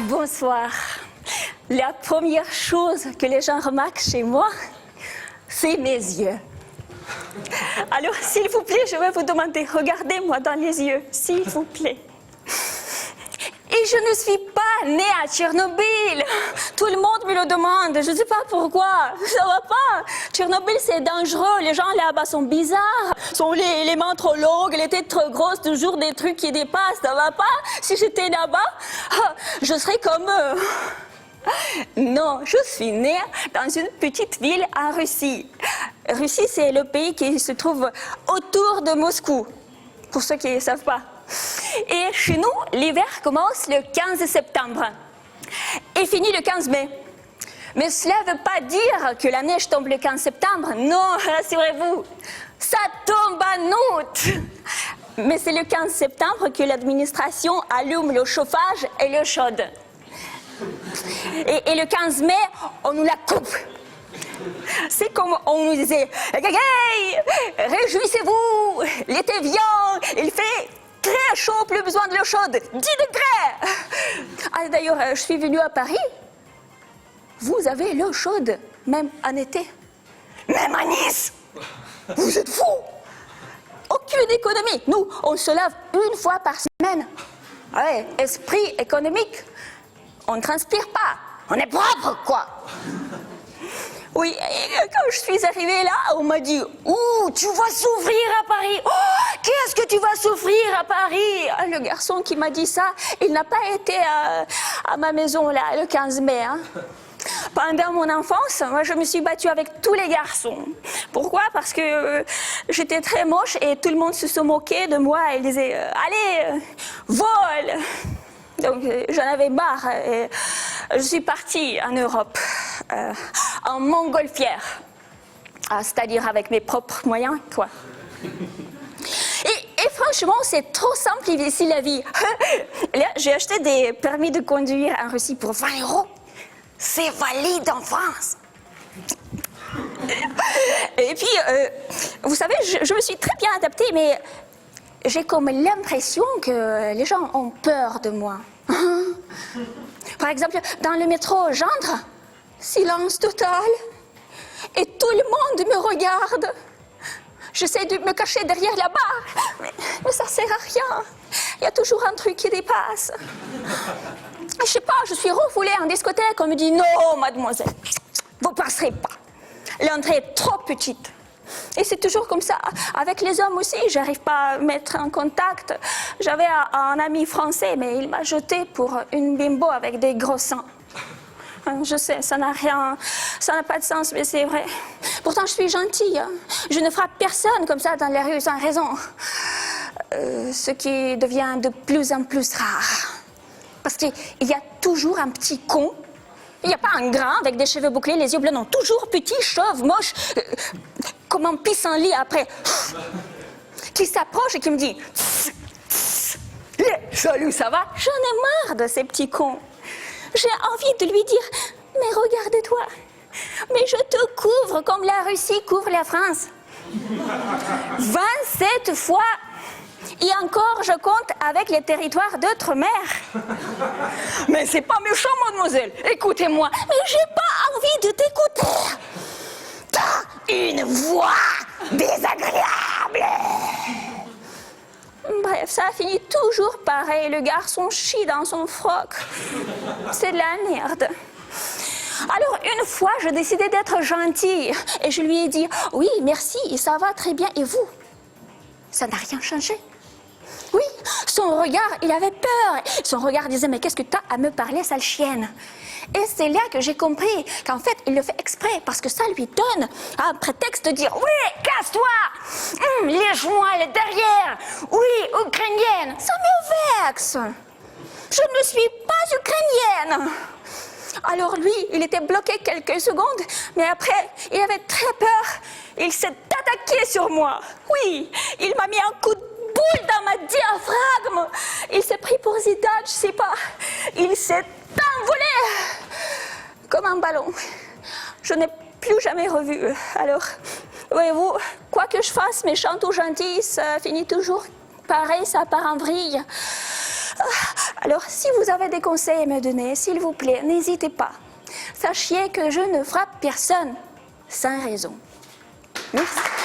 Bonsoir. La première chose que les gens remarquent chez moi, c'est mes yeux. Alors, s'il vous plaît, je vais vous demander, regardez-moi dans les yeux, s'il vous plaît. Et je ne suis pas née à Tchernobyl. Tout le monde me le demande. Je ne sais pas pourquoi. Ça va pas. Tchernobyl, c'est dangereux. Les gens là-bas sont bizarres. Sont les mains trop longues, les têtes trop grosses, toujours des trucs qui dépassent. Ça va pas. Si j'étais là-bas, je serais comme eux. Non, je suis née dans une petite ville en Russie. Russie, c'est le pays qui se trouve autour de Moscou, pour ceux qui ne savent pas. Et chez nous, l'hiver commence le 15 septembre et finit le 15 mai. Mais cela ne veut pas dire que la neige tombe le 15 septembre. Non, rassurez-vous, ça tombe en août. Mais c'est le 15 septembre que l'administration allume le chauffage et l'eau chaude. Et le 15 mai, on nous la coupe. C'est comme on nous disait « Hey, réjouissez-vous, l'été vient, il fait très chaud, plus besoin de l'eau chaude, 10 degrés !» Ah, d'ailleurs, je suis venue à Paris. Vous avez l'eau chaude, même en été. Même à Nice. Vous êtes fous. Aucune économie. Nous, on se lave une fois par semaine. Ouais, esprit économique. On ne transpire pas. On est propre, quoi. Oui, et quand je suis arrivée là, on m'a dit « Ouh, tu vas souffrir à Paris. Oh, qu'est-ce que tu vas souffrir à Paris ?» Le garçon qui m'a dit ça, il n'a pas été à ma maison là, le 15 mai. Hein. Pendant mon enfance, moi, je me suis battue avec tous les garçons. Pourquoi? Parce que j'étais très moche et tout le monde se moquait de moi. Ils disaient « Allez, vole !» Donc, j'en avais marre. Et je suis partie en Europe, en montgolfière. C'est-à-dire avec mes propres moyens, quoi. Et franchement, c'est trop simple ici, la vie. Là, j'ai acheté des permis de conduire en Russie pour 20 €. C'est valide en France. Et puis, vous savez, je me suis très bien adaptée, mais j'ai comme l'impression que les gens ont peur de moi. Par exemple, dans le métro, j'entre, silence total, et tout le monde me regarde. J'essaie de me cacher derrière la barre, mais ça sert à rien. Il y a toujours un truc qui dépasse. Je sais pas, je suis refoulée en discothèque, on me dit « Non, mademoiselle, vous passerez pas. L'entrée est trop petite. » Et c'est toujours comme ça. Avec les hommes aussi, j'arrive pas à mettre en contact. J'avais un ami français, mais il m'a jeté pour une bimbo avec des gros seins. Je sais, ça n'a pas de sens, mais c'est vrai. Pourtant, je suis gentille. Hein. Je ne frappe personne comme ça dans la rue sans raison. Ce qui devient de plus en plus rare. Parce qu'il y a toujours un petit con. Il n'y a pas un grand avec des cheveux bouclés, les yeux bleus, non. Toujours petit, chauve, moche, comme un pissenlit après. Qui s'approche et qui me dit « Salut, ça va ?» J'en ai marre de ces petits cons. J'ai envie de lui dire « Mais regarde-toi, mais je te couvre comme la Russie couvre la France. 27 fois. Et encore, je compte avec les territoires d'outre-mer. Mais c'est pas méchant, mademoiselle. Écoutez-moi. Mais j'ai pas envie de t'écouter. T'as une voix désagréable. Bref, ça finit toujours pareil. Le garçon chie dans son froc. C'est de la merde. Alors, une fois, je décidais d'être gentille. Et je lui ai dit, oui, merci, ça va très bien. Et vous? Ça n'a rien changé. Oui, son regard, il avait peur. Son regard disait, mais qu'est-ce que t'as à me parler, sale chienne? Et c'est là que j'ai compris qu'en fait, il le fait exprès, parce que ça lui donne un prétexte de dire, oui, casse-toi, les joints, les derrière, oui, ukrainienne. Ça me vexe. Je ne suis pas ukrainienne. Alors lui, il était bloqué quelques secondes, mais après, il avait très peur. Il s'est attaqué sur moi. Oui, il m'a mis un coup de boule dans ma diaphragme. Il s'est pris pour Zidane, je sais pas. Il s'est envolé comme un ballon. Je n'ai plus jamais revu. Alors, voyez-vous, quoi que je fasse, méchante ou gentille, ça finit toujours pareil, ça part en vrille. Alors, si vous avez des conseils à me donner, s'il vous plaît, n'hésitez pas. Sachez que je ne frappe personne sans raison. Merci.